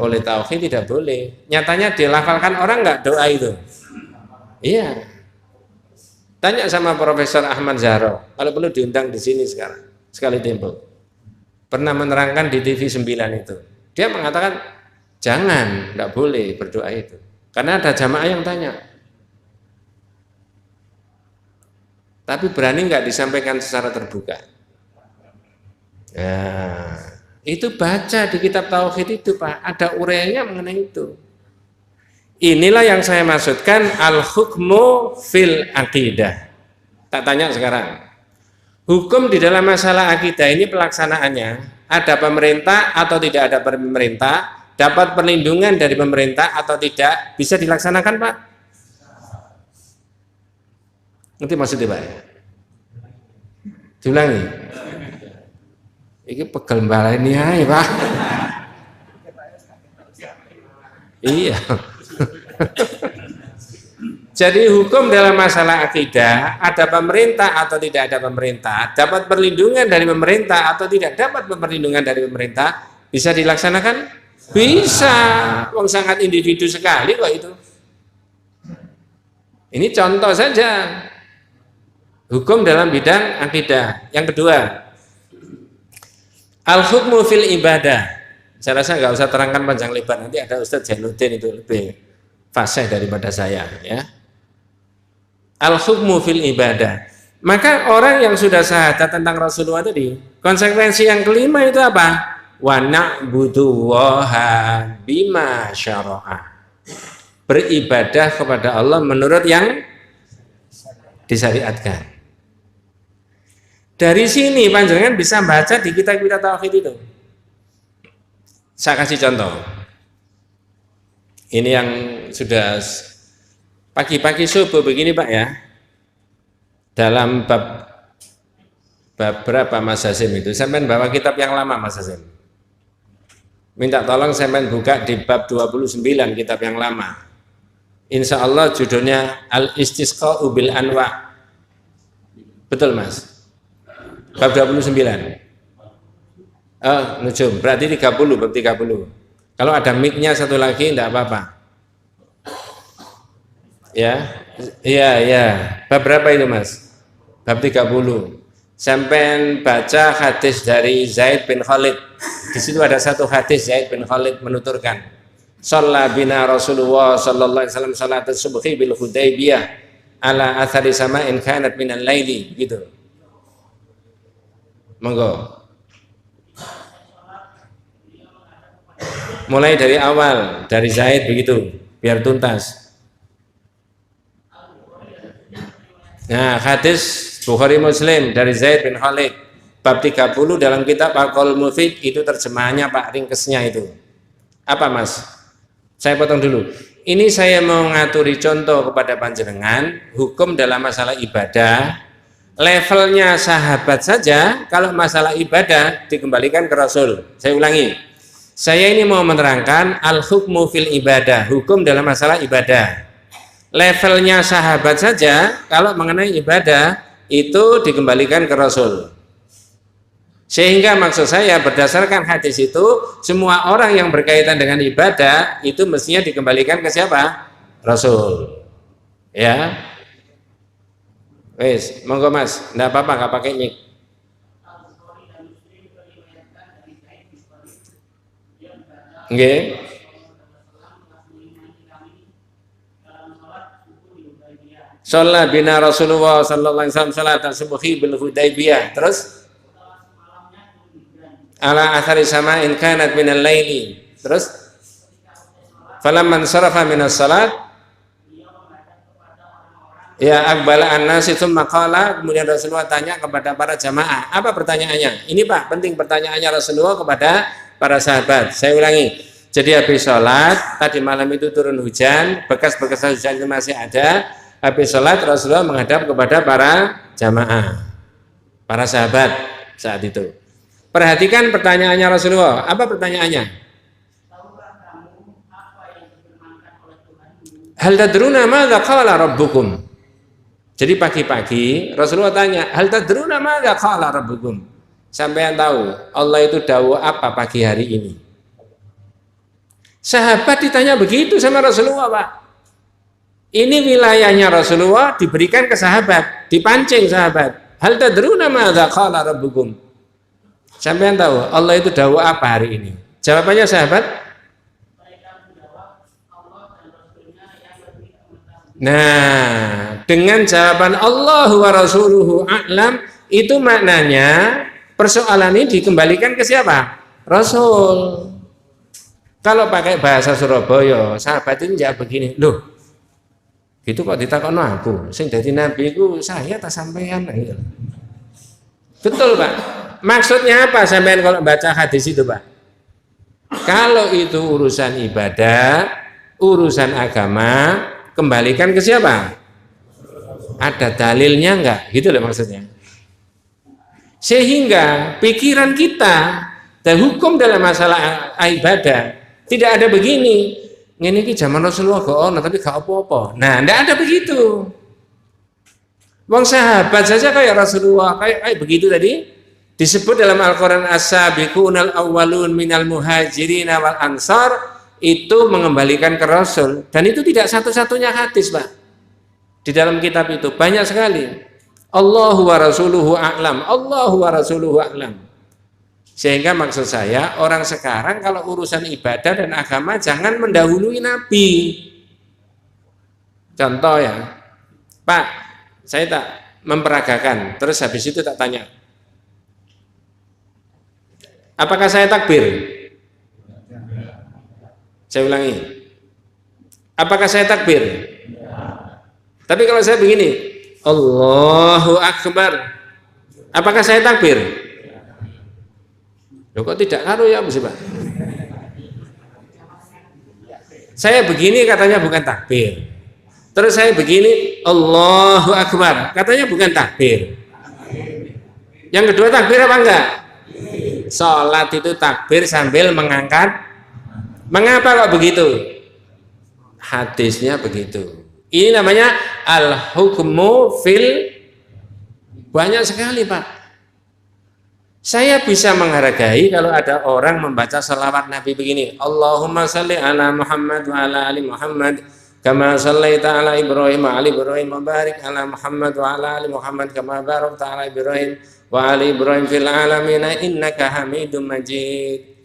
Oleh tauhid tidak boleh. Nyatanya dilafalkan orang nggak doa itu? Iya. Tanya sama Profesor Ahmad Zahro, kalau perlu diundang di sini sekarang, sekali tempo. Pernah menerangkan di TV 9 itu. Dia mengatakan, jangan, nggak boleh berdoa itu. Karena ada jamaah yang tanya. Tapi berani nggak disampaikan secara terbuka? Ya, Itu baca di kitab tauhid itu Pak, ada uraiannya mengenai itu. Inilah yang saya maksudkan al-hukmu fil aqidah. Tak tanya sekarang. Hukum di dalam masalah akidah ini pelaksanaannya, ada pemerintah atau tidak ada pemerintah, dapat perlindungan dari pemerintah atau tidak, bisa dilaksanakan Pak? Nanti maksudnya Pak? Diulangi. Ini pegel baleni ae Pak. Iya. Jadi hukum dalam masalah akidah, ada pemerintah atau tidak ada pemerintah, dapat perlindungan dari pemerintah atau tidak dapat perlindungan dari pemerintah, bisa dilaksanakan? Bisa. Wong sangat individu sekali kok itu. Ini contoh saja. Hukum dalam bidang akidah. Yang kedua, al-hukmu fil ibadah. Saya rasa nggak usah terangkan panjang lebar, nanti ada Ustadz Jainuddin itu lebih fasih daripada saya ya. Al-hukmu fil ibadah. Maka orang yang sudah syahadat tentang Rasulullah tadi, konsekuensi yang kelima itu apa? Wa na'budullaha bima syara'a. Beribadah kepada Allah menurut yang disyariatkan. Dari sini panjenengan bisa baca di kitab-kitab tauhid itu. Saya kasih contoh. Ini yang sudah pagi-pagi subuh begini Pak ya. Dalam bab berapa Mas Hasim itu? Sampean bawa kitab yang lama Mas Hasim. Minta tolong sampean buka di bab 29 kitab yang lama. Insya Allah judulnya Al-Istisqa'u bil Anwa. Betul Mas? Bab 29. Oh, nujum. Berarti 30, bab 30. Kalau ada mic-nya satu lagi enggak apa-apa. Ya. Iya. Bab berapa itu Mas? Bab 30. Sampai baca hadis dari Zaid bin Khalid. Di situ ada satu hadis Zaid bin Khalid menuturkan, "Shalla bina Rasulullah sallallahu alaihi wasallam salatul subhi bil Hudaybiyah ala athari sama'in kanat minal laili." Gitu. Monggo. Mulai dari awal, dari Zaid begitu, biar tuntas. Nah, hadis Bukhari Muslim dari Zaid bin Khalid, bab 30 dalam kitab Al-Qaul Mufid, itu terjemahannya Pak, ringkesnya itu. Apa Mas? Saya potong dulu. Ini saya mau ngaturi contoh kepada panjenengan, hukum dalam masalah ibadah, levelnya sahabat saja, kalau masalah ibadah dikembalikan ke Rasul. Saya ulangi. Saya ini mau menerangkan al-hukmu fil ibadah, hukum dalam masalah ibadah. Levelnya sahabat saja, kalau mengenai ibadah, itu dikembalikan ke Rasul. Sehingga maksud saya berdasarkan hadis itu, semua orang yang berkaitan dengan ibadah, itu mestinya dikembalikan ke siapa? Rasul. Ya. Wes, monggo Mas, enggak apa-apa, enggak pakai mic. Nggih. Shalla bina Rasulullah sallallahu alaihi wasallam salat subhi bil Hudaybiyah. Terus ala athari sama'in kanat minal laili. Terus falamman sarafa minas salat ya aqbala an-nasi tsumma qala, kemudian Rasulullah tanya kepada para jamaah. Apa pertanyaannya? Ini Pak, penting pertanyaannya Rasulullah kepada para sahabat. Saya ulangi. Jadi habis sholat, tadi malam itu turun hujan, bekas-bekas hujan itu masih ada. Habis sholat Rasulullah menghadap kepada para jamaah, para sahabat saat itu. Perhatikan pertanyaannya Rasulullah. Apa pertanyaannya? Hal tadruna madza qala rabbukum? Jadi pagi-pagi Rasulullah tanya, hal tadruna madza qala rabbukum? Sampean tahu Allah itu dawuh apa pagi hari ini? Sahabat ditanya begitu sama Rasulullah, Pak. Ini wilayahnya Rasulullah diberikan ke sahabat, dipancing sahabat. Hal tadruna madza qala rabbukum? Sampean tahu Allah itu dawuh apa hari ini? Jawabannya sahabat, nah, dengan jawaban Allah wa rasuluhu a'lam, itu maknanya persoalan ini dikembalikan ke siapa? Rasul. Kalau pakai bahasa Surabaya, sahabat ini jawab begini, loh, gitu kok ditakoni aku, sing dadi nabi ku saya tak sampean. Betul Pak. Maksudnya apa sampean kalau baca hadis itu Pak? Kalau itu urusan ibadah, urusan agama, kembalikan ke siapa? Ada dalilnya enggak? Gitu loh maksudnya. Sehingga pikiran kita dan hukum dalam masalah ibadah tidak ada begini. Ini zaman Rasulullah gak ono tapi gak apa-apa. Nah, enggak ada begitu. Wong sahabat saja kayak Rasulullah kayak begitu tadi disebut dalam Al-Qur'an as-sabiqunal awwalun minal muhajirin wal ansar, itu mengembalikan ke Rasul, dan itu tidak satu-satunya hadis Pak. Di dalam kitab itu banyak sekali. Allahu wa rasuluhu a'lam, Allahu wa rasuluhu a'lam. Sehingga maksud saya orang sekarang kalau urusan ibadah dan agama jangan mendahului Nabi. Contoh ya, Pak, saya tak memperagakan, terus habis itu tak tanya, apakah saya takbir? Saya ulangi, apakah saya takbir? Tapi kalau saya begini, Allahu Akbar, apakah saya takbir? Loh, kok tidak ngaruh ya Pak? Saya begini katanya bukan takbir. Terus saya begini, Allahu Akbar, katanya bukan takbir. Yang kedua takbir apa enggak? Sholat itu takbir sambil mengangkat. Mengapa kok begitu? Hadisnya begitu. Ini namanya al-hukmu fil, banyak sekali Pak. Saya bisa menghargai kalau ada orang membaca salawat Nabi begini, Allahumma salli ala Muhammad wa ala ali Muhammad kama sallaita ala Ibrahim wa ali Ibrahim wa barik ala Muhammad wa ala ali Muhammad kama barakta ala Ibrahim wa ali Ibrahim fil alamin innaka Hamidum Majid.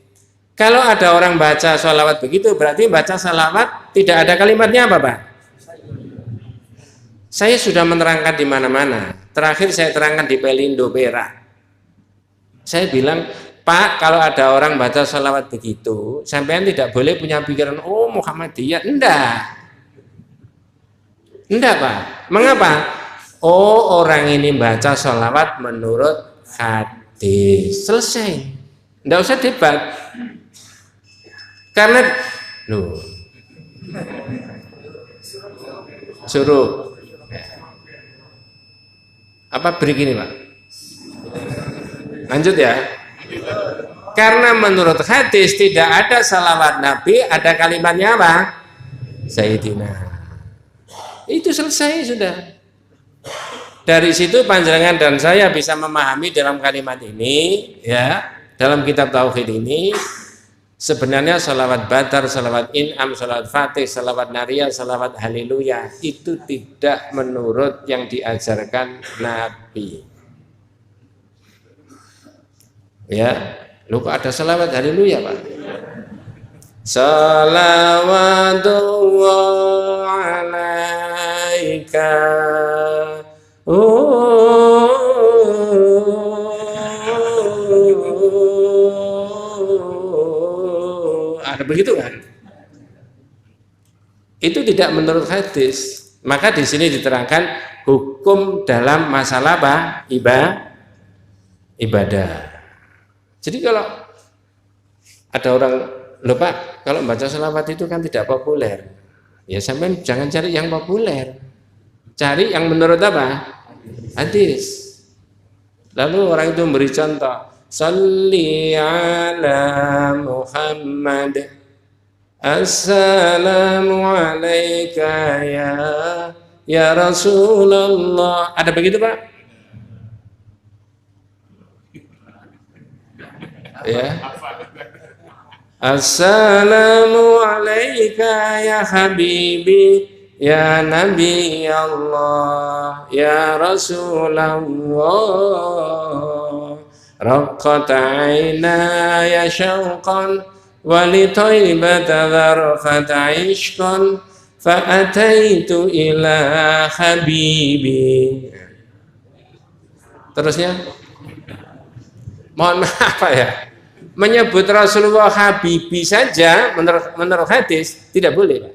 Kalau ada orang baca salawat begitu, berarti baca salawat tidak ada kalimatnya apa Pak? Saya sudah menerangkan di mana-mana. Terakhir saya terangkan di Pelindo Perak. Saya bilang, Pak, kalau ada orang baca salawat begitu, sampean tidak boleh punya pikiran, oh Muhammadiyah. Enggak Pak. Mengapa? Oh, orang ini baca salawat menurut hadis. Selesai. Enggak usah debat. Karena, loh, suruh. Apa break ini Pak? Lanjut ya. Karena menurut hadis tidak ada salawat Nabi, ada kalimatnya apa? Sayyidina. Itu selesai sudah. Dari situ panjenengan dan saya bisa memahami dalam kalimat ini, ya, dalam kitab tauhid ini, sebenarnya salawat badar, salawat in'am, salawat fatih, salawat nariyah, salawat haleluya itu tidak menurut yang diajarkan Nabi. Ya, lu kok ada salawat haleluya Pak? Salawatullah alaika. Ada begitu kan? Itu tidak menurut hadis. Maka di sini diterangkan hukum dalam masalah apa? Ibadah. Jadi kalau ada orang, loh Pak, kalau baca salawat itu kan tidak populer. Ya sampai jangan cari yang populer. Cari yang menurut apa? Hadis. Lalu orang itu memberi contoh, Salli ala Muhammad, Assalamu alayka ya Rasulullah. Ada begitu Pak? Ya. Assalamu alayka ya habibi ya nabi Allah ya Rasulullah raqqat aina ya syauqan wali taibata dharfat ishqan fa ataitu ila habibi. Terusnya mohon maaf ya, Menyebut Rasulullah Habibi saja menurut hadis tidak boleh, Pak.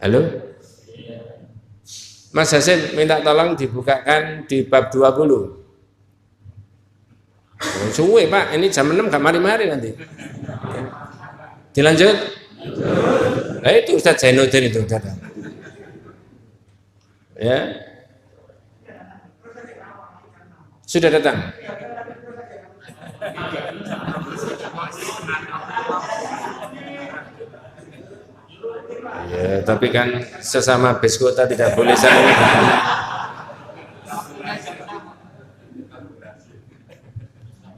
Halo? Mas Hasim minta tolong dibukakan di bab 20. Oh, suwe Pak, ini jam 6 gak mari-mari nanti. Dilanjut? Nah itu Ustaz Zainuddin itu datang. Ya. Sudah datang. Ya, tapi kan sesama biskota tidak boleh saling.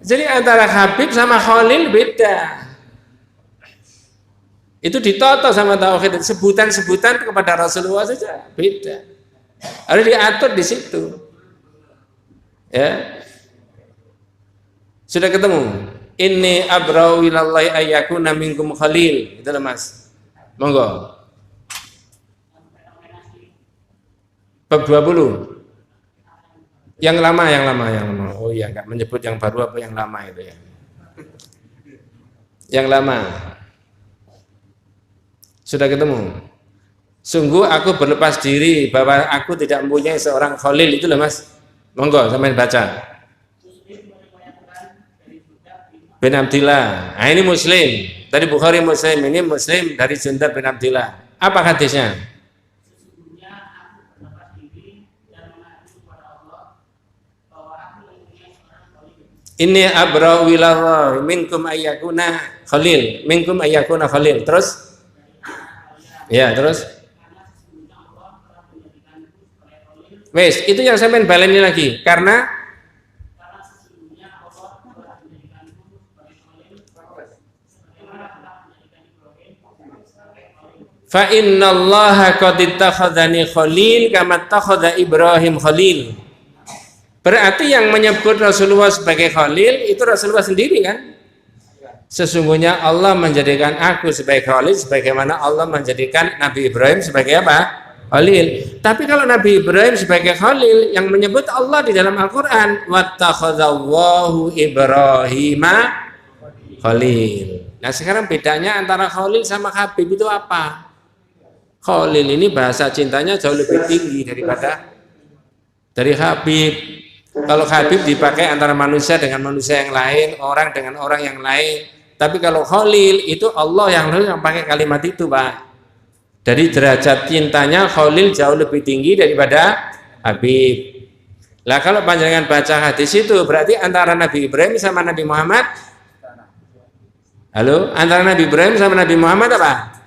Jadi antara Habib sama Khalil beda. Itu ditoto sama tauhid, sebutan-sebutan kepada Rasulullah saja beda. Harus diatur di situ. Ya. Sudah ketemu. Inni abrau ilallahi ayyakuna minkum khalil. Itu Mas. Monggo. Bab 20. Yang lama. Oh iya, enggak menyebut yang baru apa yang lama itu ya. Yang lama. Sudah ketemu. Sungguh aku berlepas diri bahwa aku tidak mempunyai seorang khalil, itu loh Mas. Monggo sampean baca. Bin Abdillah. Nah, ini Muslim. Dari Bukhari Muslim, ini Muslim dari Jundab bin Abdillah. Apa hadisnya? Ini abra'u ilallah minkum ayyakuna khalil, minkum ayyakuna khalil. Terus? Ya, terus? Wes, itu yang saya baleni lagi. Karena fa innallaha qad ittakhadhani khalil kama ittakhadha Ibrahim khalil. Berarti yang menyebut Rasulullah sebagai khalil itu Rasulullah sendiri kan? Sesungguhnya Allah menjadikan aku sebagai khalil sebagaimana Allah menjadikan Nabi Ibrahim sebagai apa? Khalil. Tapi kalau Nabi Ibrahim sebagai khalil, yang menyebut Allah di dalam Al-Qur'an wattakhadallahu Ibrahima khalil. Nah, sekarang bedanya antara khalil sama habib itu apa? Khalil ini bahasa cintanya jauh lebih tinggi daripada dari habib. Kalau habib dipakai antara manusia dengan manusia yang lain, orang dengan orang yang lain. Tapi kalau khalil itu Allah yang pakai kalimat itu, Pak. Dari derajat cintanya khalil jauh lebih tinggi daripada habib. Lah kalau panjenengan baca hadis itu berarti antara Nabi Ibrahim sama Nabi Muhammad. Halo, antara Nabi Ibrahim sama Nabi Muhammad apa?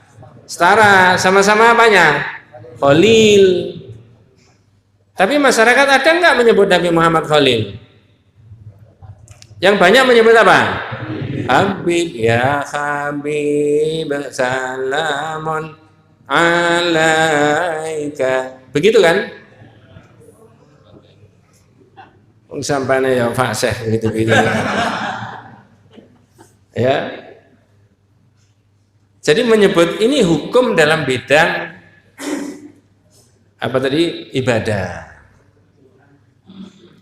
Setara, sama-sama apanya? Khalil. Tapi masyarakat ada nggak menyebut Nabi Muhammad Khalil? Yang banyak menyebut apa? Habib, ya Habib, salamun alaika. Begitu kan? Sampainya ya fasih gitu-gitu. Ya. Jadi menyebut ini hukum dalam bidang apa tadi? Ibadah.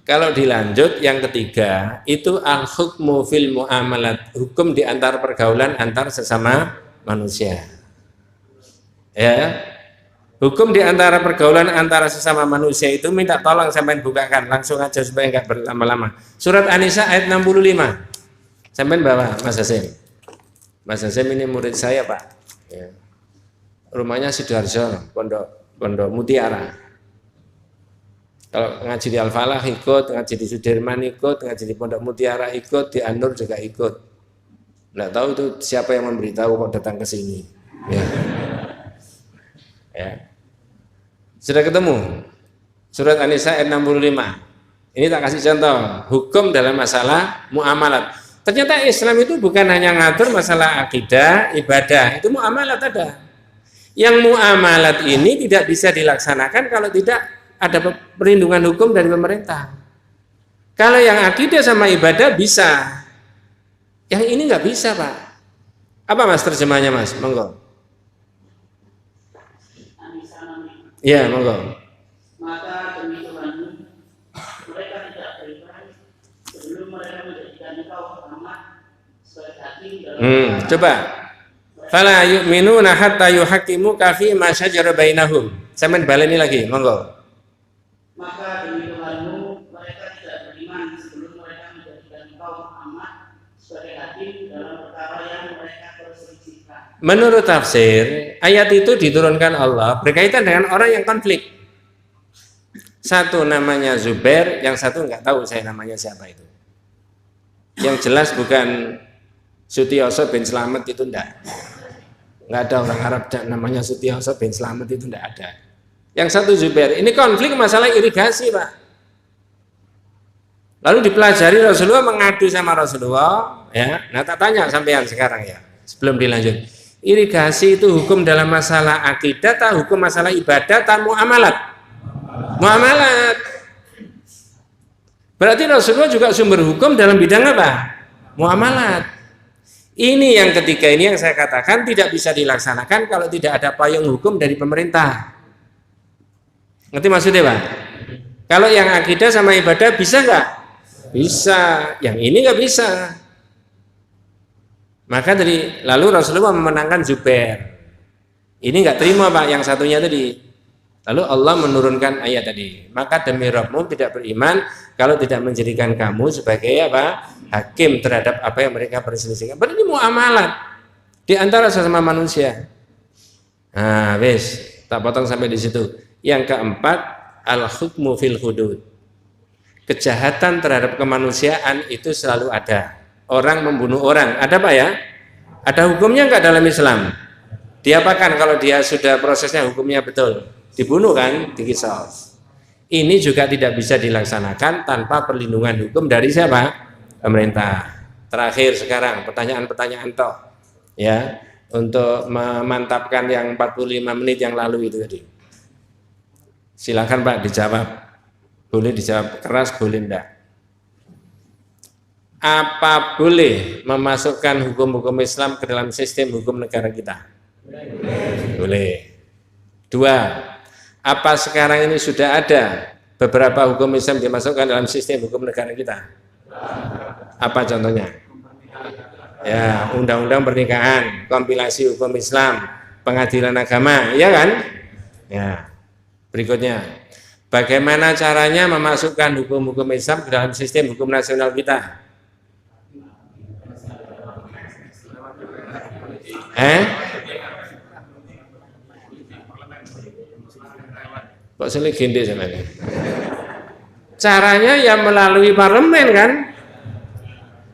Kalau dilanjut yang ketiga itu al-hukmu fil muamalat, hukum di antar pergaulan antar sesama manusia. Ya. Hukum di antara pergaulan antara sesama manusia itu minta tolong sampean bukakan langsung aja supaya enggak berlama-lama. Surat An-Nisa ayat 65. Sampean bawa Mas Hasim. Mas Hasim ini murid saya, Pak. Ya. Rumahnya Sidoarjo, Pondok Mutiara. Kalau ngaji di Al-Falah ikut, ngaji di Sudirman ikut, ngaji di Pondok Mutiara ikut, di An-Nur juga ikut. Nggak tahu itu siapa yang memberitahu kok datang ke sini. Ya. Ya. Sudah ketemu? Surat An-Nisa ayat 65. Ini tak kasih contoh, hukum dalam masalah muamalat. Ternyata Islam itu bukan hanya ngatur masalah akidah, ibadah, itu muamalat ada. Yang muamalat ini tidak bisa dilaksanakan kalau tidak ada perlindungan hukum dari pemerintah. Kalau yang akidah sama ibadah bisa, yang ini nggak bisa, Pak. Apa Mas terjemahnya, Mas? Monggo. Ya, monggo. Maka demi Tuhan, mereka tidak beriman sebelum mereka menjadikan engkau Coba. Fala yu'minuna hatta yuhaqqimu kafi ma syajara bainahum. Sampeyan baleni lagi, monggo. Maka demi Tuhanmu mereka tidak beriman sebelum mereka menjadikan engkau Muhammad sebagai hakim dalam perkara yang mereka perselisihkan. Menurut tafsir, ayat itu diturunkan Allah berkaitan dengan orang yang konflik. Satu namanya Zubair, yang satu nggak tahu saya namanya siapa itu. Yang jelas bukan Sutioso bin Slamet, itu enggak ada orang Arab namanya Sutioso bin Slamet, itu enggak ada. Yang satu Zubair, ini konflik masalah irigasi Pak. Lalu dipelajari, Rasulullah mengadu sama Rasulullah, ya. Nah tak tanya sampean sekarang ya, sebelum dilanjut, irigasi itu hukum dalam masalah akidah atau hukum masalah ibadah atau muamalat? Muamalat. Berarti Rasulullah juga sumber hukum dalam bidang apa? Muamalat. Ini yang ketiga ini yang saya katakan tidak bisa dilaksanakan kalau tidak ada payung hukum dari pemerintah. Ngerti maksudnya Pak? Kalau yang akidah sama ibadah bisa nggak? Bisa. Yang ini nggak bisa. Maka lalu Rasulullah memenangkan Zubair. Ini nggak terima Pak, yang satunya tadi. Lalu Allah menurunkan ayat tadi. Maka demi Rabbmu tidak beriman kalau tidak menjadikan kamu sebagai apa? Hakim terhadap apa yang mereka perselisihkan. Berarti muamalat di antara sesama manusia. Nah, wes, tak potong sampai di situ. Yang keempat, al-hukmu fil hudud. Kejahatan terhadap kemanusiaan itu selalu ada. Orang membunuh orang, ada Pak ya? Ada hukumnya enggak dalam Islam? Diapakan kalau dia sudah prosesnya hukumnya betul? Dibunuh kan, dikisos. Ini juga tidak bisa dilaksanakan tanpa perlindungan hukum dari siapa? Pemerintah. Terakhir sekarang pertanyaan-pertanyaan toh, ya, untuk memantapkan yang 45 menit yang lalu itu tadi. Silakan Pak dijawab. Boleh dijawab keras, boleh enggak? Apa boleh memasukkan hukum-hukum Islam ke dalam sistem hukum negara kita? Boleh. Dua, apa sekarang ini sudah ada beberapa hukum Islam dimasukkan dalam sistem hukum negara kita? Apa contohnya? Ya, undang-undang pernikahan, kompilasi hukum Islam, pengadilan agama, ya kan? Ya. Berikutnya, bagaimana caranya memasukkan hukum-hukum Islam ke dalam sistem hukum nasional kita? Kok sulit gini sebenarnya? Caranya ya melalui parlemen kan?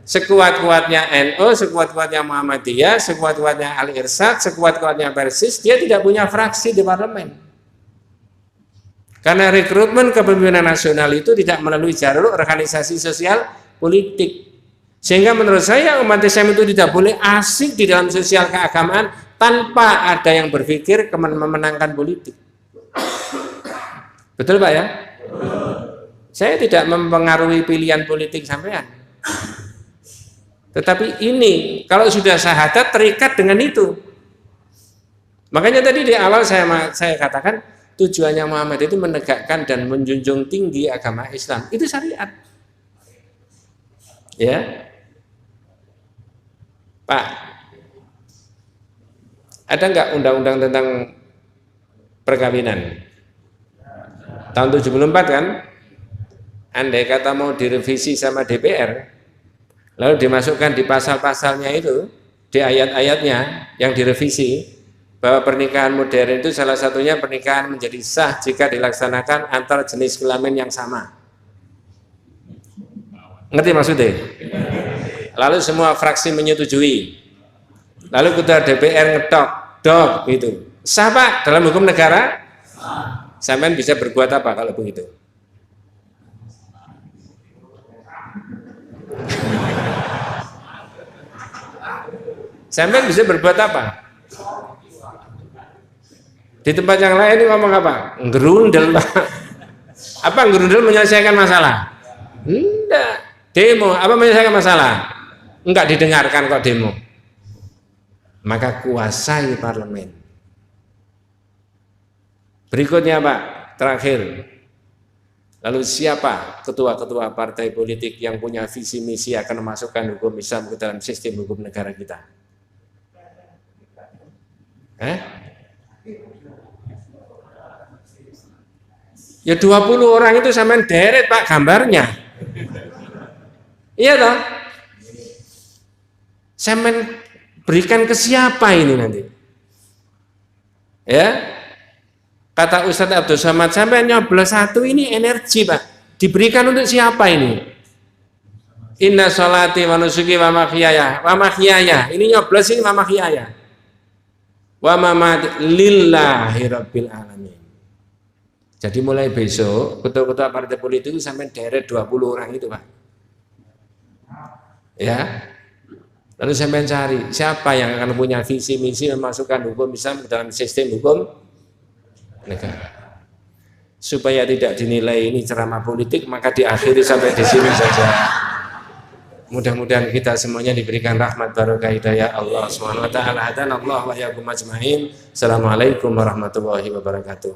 Sekuat-kuatnya NU, sekuat-kuatnya Muhammadiyah, sekuat-kuatnya Al-Irsyad, sekuat-kuatnya Persis, dia tidak punya fraksi di parlemen. Karena rekrutmen kepemimpinan nasional itu tidak melalui jalur organisasi sosial politik. Sehingga menurut saya umat Islam itu tidak boleh asik di dalam sosial keagamaan tanpa ada yang berpikir memenangkan politik. Betul Pak ya? Saya tidak mempengaruhi pilihan politik sampean. Tetapi ini kalau sudah syahadat terikat dengan itu. Makanya tadi di awal saya katakan tujuannya Muhammad itu menegakkan dan menjunjung tinggi agama Islam. Itu syariat. Ya. Pak, ada enggak undang-undang tentang perkawinan? Tahun 74 kan? Andai kata mau direvisi sama DPR, lalu dimasukkan di pasal-pasalnya itu, di ayat-ayatnya yang direvisi, bahwa pernikahan modern itu salah satunya pernikahan menjadi sah jika dilaksanakan antar jenis kelamin yang sama. Ngerti maksudnya? Lalu semua fraksi menyetujui. Lalu ketua DPR ngedok, dok gitu. Sah Pak dalam hukum negara? Sampean bisa berbuat apa kalau begitu? Sampean bisa berbuat apa? Di tempat yang lain ini ngomong apa? Ngerundel Pak. Apa ngerundel menyelesaikan masalah? Enggak. Demo apa menyelesaikan masalah? Enggak didengarkan kok demo. Maka kuasai parlemen. Berikutnya Pak, terakhir. Lalu siapa ketua-ketua partai politik yang punya visi misi akan memasukkan hukum Islam ke dalam sistem hukum negara kita? Ya 20 orang itu sampean deret Pak gambarnya. Iya toh? Sampean berikan ke siapa ini nanti? Ya. Kata Ustadz Abdul Somad, sampai nyoblos satu ini energi Pak. Diberikan untuk siapa ini? Inna sholati wa nusuki wa mahyaya. Ini nyoblos ini wa mahyaya. Wa mamati lillahi rabbil alamin. Jadi mulai besok, ketua-ketua partai politik itu sampai deret 20 orang itu Pak. Ya. Lalu sampai cari siapa yang akan punya visi misi memasukkan hukum Islam ke dalam sistem hukum negara. Supaya tidak dinilai ini ceramah politik, maka diakhiri sampai di sini saja. Mudah-mudahan kita semuanya diberikan rahmat barokah hidayah Allah Subhanahu wa taala. Hadanallahu wa iyyakum ajmain. Assalamualaikum warahmatullahi wabarakatuh.